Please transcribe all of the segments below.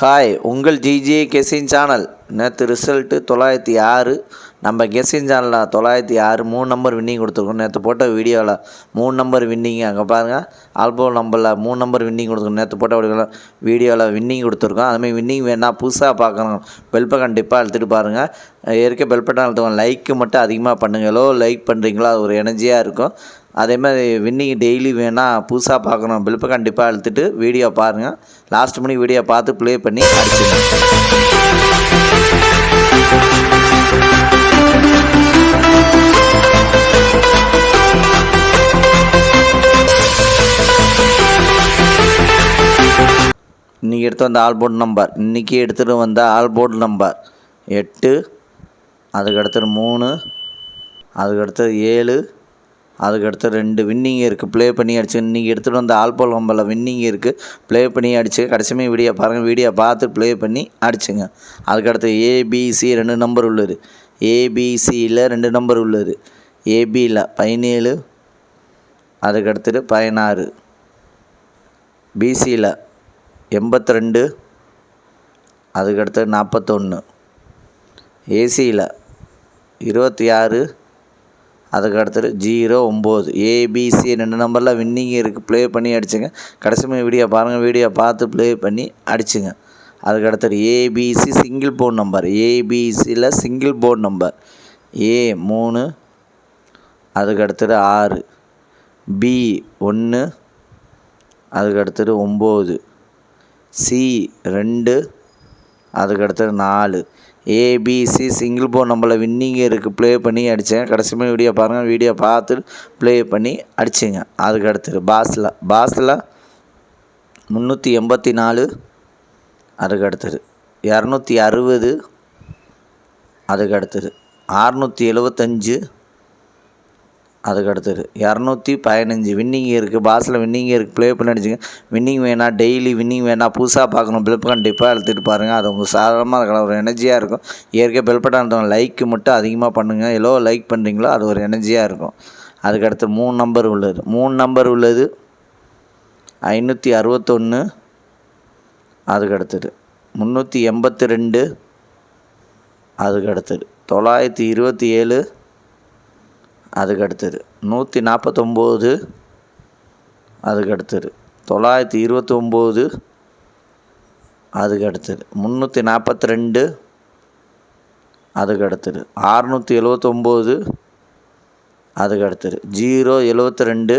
Hi, உங்கள் GJ guessing channel. நேற்று result 906. நம்ம கெஸ்ஸிங் சேனலில் 906 3 நம்பர் வின்னிங் கொடுத்துருக்கோம். நேற்று போட்ட வீடியோவில் 3 நம்பர் வின்னிங் அங்கே பாருங்கள். ஆல்போ நம்பரில் 3 நம்பர் வின்னிங் கொடுத்துருக்கோம். நேற்று போட்ட வீடியோவில் வின்னிங் கொடுத்துருக்கோம். அதுமாதிரி வின்னிங் வேணால் புதுசாக பார்க்கணும், பெல்பை கண்டிப்பாக அழுத்திட்டு பாருங்கள். ஏற்க பெல்பட்டன் அழுத்துவோம். லைக்கு மட்டும் அதிகமாக பண்ணுங்கள். எவ்வளோ லைக் பண்ணுறீங்களோ அது ஒரு எனர்ஜியாக இருக்கும். அதே மாதிரி வின்னிங் டெய்லி வேணால் புதுசாக பார்க்கணும், பெல்பை கண்டிப்பாக அழுத்திட்டு வீடியோ பாருங்கள். லாஸ்ட் மணி வீடியோ பார்த்து ப்ளே பண்ணி அடிச்சுங்க. இன்றைக்கி எடுத்து வந்த ஆல்போர்ட் நம்பர், இன்றைக்கி எடுத்துகிட்டு வந்த ஆல்போர்ட் நம்பர் 8, அதுக்கடுத்து 3, அதுக்கடுத்து 7, அதுக்கடுத்து 2 வின்னிங் இருக்குது. ப்ளே பண்ணி அடிச்சு. இன்றைக்கி எடுத்துகிட்டு வந்த ஆல்போல் நம்பரில் வின்னிங் இருக்குது. ப்ளே பண்ணி அடிச்சு. கடைசியுமே வீடியோ பாருங்கள். வீடியோ பார்த்து ப்ளே பண்ணி அடிச்சுங்க. அதுக்கடுத்து ஏபிசி 2 நம்பர் உள்ளது. ஏபிசியில் 2 நம்பர் உள்ளது. ஏபியில் 17, அதுக்கடுத்துட்டு 16, பிசியில் 82, அதுக்கடுத்து 41, ஏசியில் 26, அதுக்கு அடுத்தது 09. ஏபிசி 2 நம்பரில் வின்னிங் இருக்குது. ப்ளே பண்ணி அடிச்சுங்க. கடைசி வீடியோ பாருங்கள். வீடியோ பார்த்து ப்ளே பண்ணி அடிச்சுங்க. அதுக்கு அடுத்தது ஏபிசி சிங்கிள் போர்ட் நம்பர். ஏபிசியில் சிங்கிள் போர்ட் நம்பர் A3, அதுக்கு அடுத்தது 6, B1, அதுக்கு அடுத்தது 9, C2, அதுக்கு அடுத்தது 4. ஏபிசி சிங்கிள் போர்ட் நம்பரில் வின்னிங் இருக்குது. ப்ளே பண்ணி அடித்தேன். கடைசியுமே வீடியோ பாருங்கள். வீடியோ பார்த்து ப்ளே பண்ணி அடிச்சுங்க. அதுக்கு அடுத்தது பாஸில் 384, அதுக்கு அடுத்தது 260, அதுக்கு அடுத்தது 675, அதுக்கு அடுத்தது 215 வின்னிங் இருக்குது. பாஸில் வின்னிங் இருக்குது. ப்ளே பண்ணி அடிச்சுங்க. வின்னிங் வேணால் டெய்லி வின்னிங் வேணால் புதுசாக பார்க்கணும், பெல் கண்டிப்பாக அழுத்திட்டு பாருங்கள். அது உங்கள் சாதாரணமாக இருக்கலாம், ஒரு எனர்ஜியாக இருக்கும். இயற்கை பெல் பட்டன் அழுத்தவங்க லைக்கு மட்டும் அதிகமாக பண்ணுங்கள். எவ்வளோ லைக் பண்ணுறீங்களோ அது ஒரு எனர்ஜியாக இருக்கும். அதுக்கடுத்து 3 நம்பர் உள்ளது. 3 நம்பர் உள்ளது 561, அதுக்கு அடுத்தது 382, அதுக்கு அடுத்தது 927, அதுக்கு அடுத்தது 149, அதுக்கு அடுத்தது 929, அதுக்கு அடுத்தது 342, அதுக்கு அடுத்தது 679, அதுக்கு அடுத்தது 072,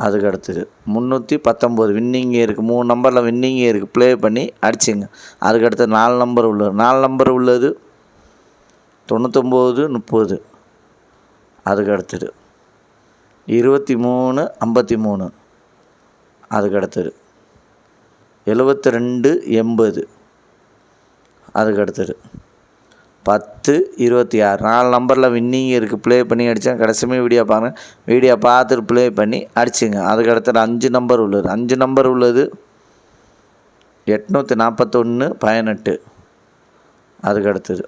அதுக்கு அடுத்தது 319 வின்னிங் இருக்குது. 3 நம்பரில் வின்னிங் இருக்குது. ப்ளே பண்ணி அடிச்சுங்க. அதுக்கு அடுத்தது 4 நம்பர் உள்ளது. 4 நம்பர் உள்ளது 99, 30, அதுக்கு அடுத்தது 23, 53, அதுக்கு அடுத்தது 72, 80, அதுக்கு அடுத்தது 10, 26. 4 நம்பரில் வின்னிங் இருக்குது. ப்ளே பண்ணி அடித்தேன். கடைசியுமே வீடியோ பாருங்கள். வீடியோ பார்த்துட்டு ப்ளே பண்ணி அடிச்சுங்க. அதுக்கு அடுத்தது 5 நம்பர் உள்ளது. 5 நம்பர் உள்ளது 841, 18, அதுக்கு அடுத்தது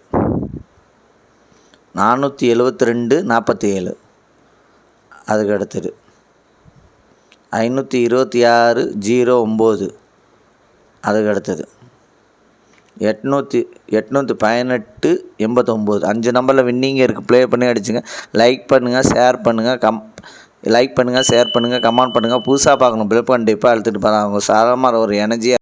472, 47, அதுக்கு அடுத்தது 526, 09, அதுக்கு அடுத்தது 818, 89. 5 நம்பரில் வின்னிங் இருக்குது. ப்ளே பண்ணி அடிச்சுங்க. லைக் பண்ணுங்கள், ஷேர் பண்ணுங்கள், லைக் பண்ணுங்கள், ஷேர் பண்ணுங்கள், கமெண்ட் பண்ணுங்கள். புதுசாக பார்க்கணும், பெல் கண்டிப்பாக அழுத்திட்டு பாருங்கள். அவங்க சாதாரணமாக ஒரு எனர்ஜியாக